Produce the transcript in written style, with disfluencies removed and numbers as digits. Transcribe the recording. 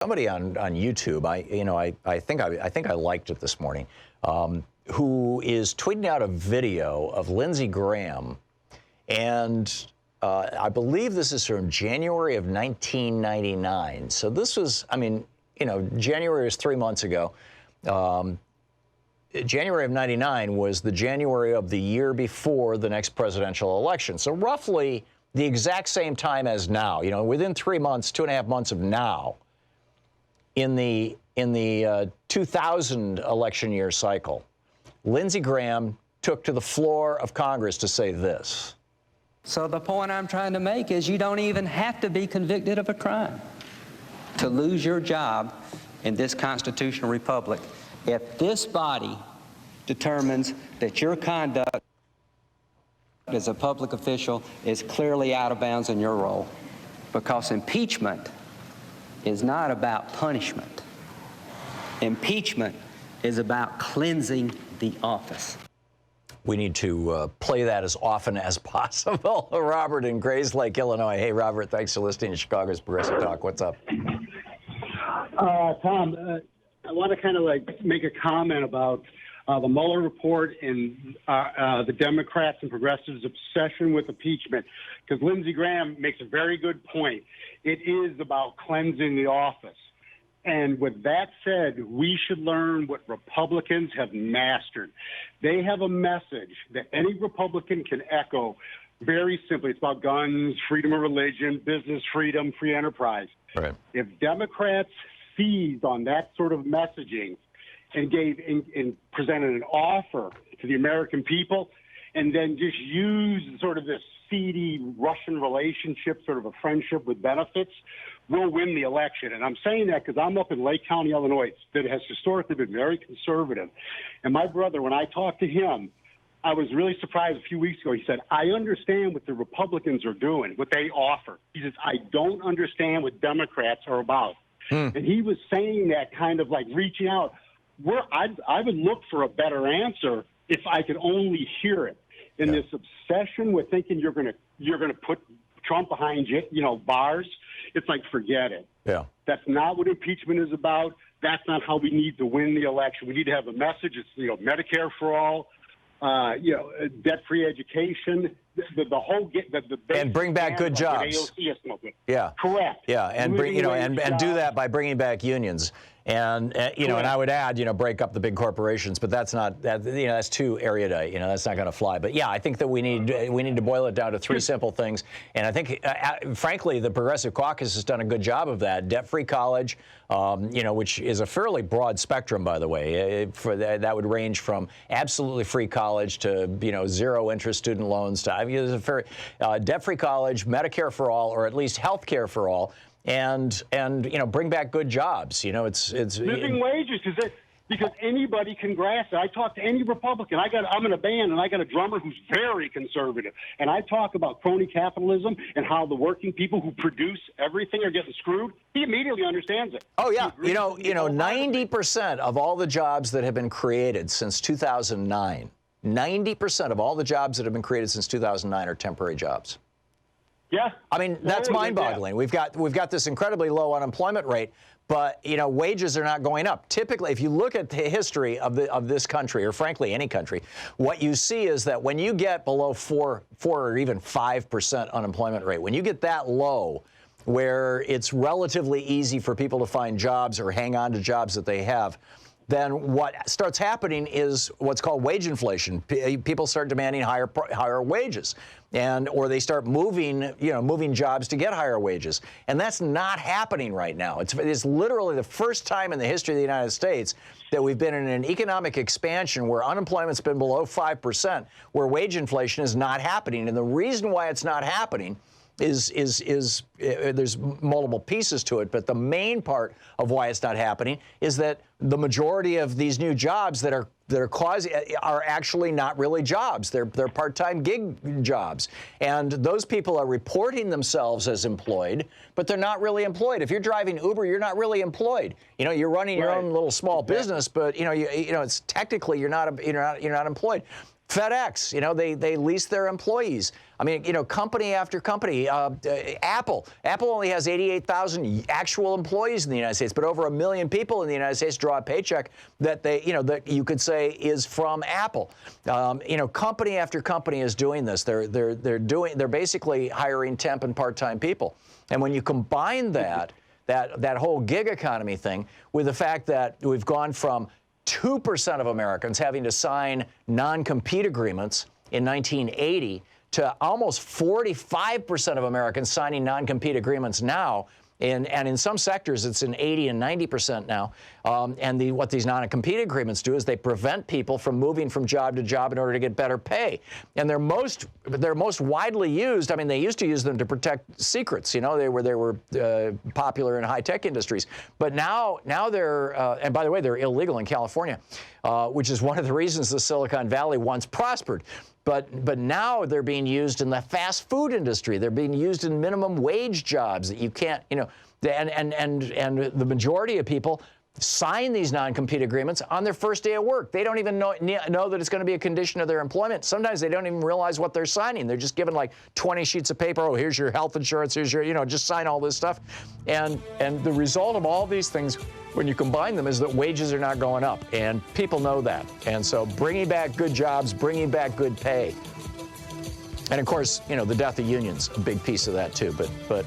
Somebody on YouTube, I think I liked it this morning, who is tweeting out a video of Lindsey Graham, and I believe this is from January of 1999. So this was, January was 3 months ago. January of 99 was the January of the year before the next presidential election. So roughly the exact same time as now, within 3 months, 2.5 months of now. In the 2000 election year cycle, Lindsey Graham took to the floor of Congress to say this. So the point I'm trying to make is you don't even have to be convicted of a crime to lose your job in this constitutional republic if this body determines that your conduct as a public official is clearly out of bounds in your role. Because impeachment is not about punishment. Impeachment is about cleansing the office. We need to play that as often as possible. Robert in Grays Lake, Illinois. Hey, Robert, thanks for listening to Chicago's Progressive Talk. What's up? Tom, I want to kind of make a comment about the Mueller report and the Democrats and progressives' obsession with impeachment, because Lindsey Graham makes a very good point. It is about cleansing the office. And with that said, we should learn what Republicans have mastered. They have a message that any Republican can echo very simply. It's about guns, freedom of religion, business freedom, free enterprise. Right. If Democrats seized on that sort of messaging and and presented an offer to the American people, and then just used sort of this seedy Russian relationship, sort of a friendship with benefits, we'll win the election. And I'm saying that because I'm up in Lake County, Illinois, that has historically been very conservative. And my brother, when I talked to him, I was really surprised a few weeks ago. He said, I understand what the Republicans are doing, what they offer. He says, I don't understand what Democrats are about. And he was saying that kind of like reaching out. I would look for a better answer if I could only hear it. And this obsession with thinking you're going to put Trump behind bars, it's like, forget it. Yeah. That's not what impeachment is about. That's not how we need to win the election. We need to have a message. It's Medicare for all, debt-free education, the whole and bring back good jobs. Yeah. Correct. Yeah, and bring and do that by bringing back unions. And and I would add, break up the big corporations, but that's not that's too erudite. That's not going to fly. But yeah, I think that we need to boil it down to three simple things. And I think, frankly, the Progressive Caucus has done a good job of that. Debt-free college, which is a fairly broad spectrum, by the way. That would range from absolutely free college to zero interest student loans to there's a fair debt-free college, Medicare for all, or at least health care for all. And bring back good jobs. It's living wages, because anybody can grasp it. I talk to any Republican. I'm in a band, and I got a drummer who's very conservative, and I talk about crony capitalism and how the working people who produce everything are getting screwed. He immediately understands it. Oh yeah, 90% of all the jobs that have been created since 2009, 90% of all the jobs that have been created since 2009 are temporary jobs. Yeah. That's mind-boggling. We've got this incredibly low unemployment rate, but wages are not going up. Typically, if you look at the history of this country, or frankly any country, what you see is that when you get below 4 or even 5% unemployment rate, when you get that low, where it's relatively easy for people to find jobs or hang on to jobs that they have, then what starts happening is what's called wage inflation. People start demanding higher wages, or they start moving jobs to get higher wages, and that's not happening right now. It's literally the first time in the history of the United States that we've been in an economic expansion where unemployment's been below 5%, where wage inflation is not happening, and the reason why it's not happening is there's multiple pieces to it, but the main part of why it's not happening is that the majority of these new jobs that are actually not really jobs. They're part-time gig jobs, and those people are reporting themselves as employed, but they're not really employed. If you're driving Uber, you're not really employed. You're running your own little small business, but it's technically you're not employed. FedEx, they lease their employees. I mean, company after company. Apple only has 88,000 actual employees in the United States, but over 1 million people in the United States draw a paycheck that that you could say is from Apple. Company after company is doing this. They're basically hiring temp and part-time people. And when you combine that whole gig economy thing with the fact that we've gone from 2% of Americans having to sign non-compete agreements in 1980 to almost 45% of Americans signing non-compete agreements now. And in some sectors, it's in 80 and 90% now. What these non-compete agreements do is they prevent people from moving from job to job in order to get better pay. And they're most widely used. I mean, they used to use them to protect secrets. They were popular in high-tech industries. But now they're and by the way, they're illegal in California, which is one of the reasons the Silicon Valley once prospered. But now they're being used in the fast food industry. They're being used in minimum wage jobs that you can't, and the majority of people sign these non-compete agreements on their first day of work. They don't even know that it's going to be a condition of their employment. Sometimes they don't even realize what they're signing. They're just given like 20 sheets of paper. Oh, here's your health insurance. Here's your, just sign all this stuff. And the result of all these things, when you combine them, is that wages are not going up. And people know that. And so bringing back good jobs, bringing back good pay. And of course, the death of unions, a big piece of that too. But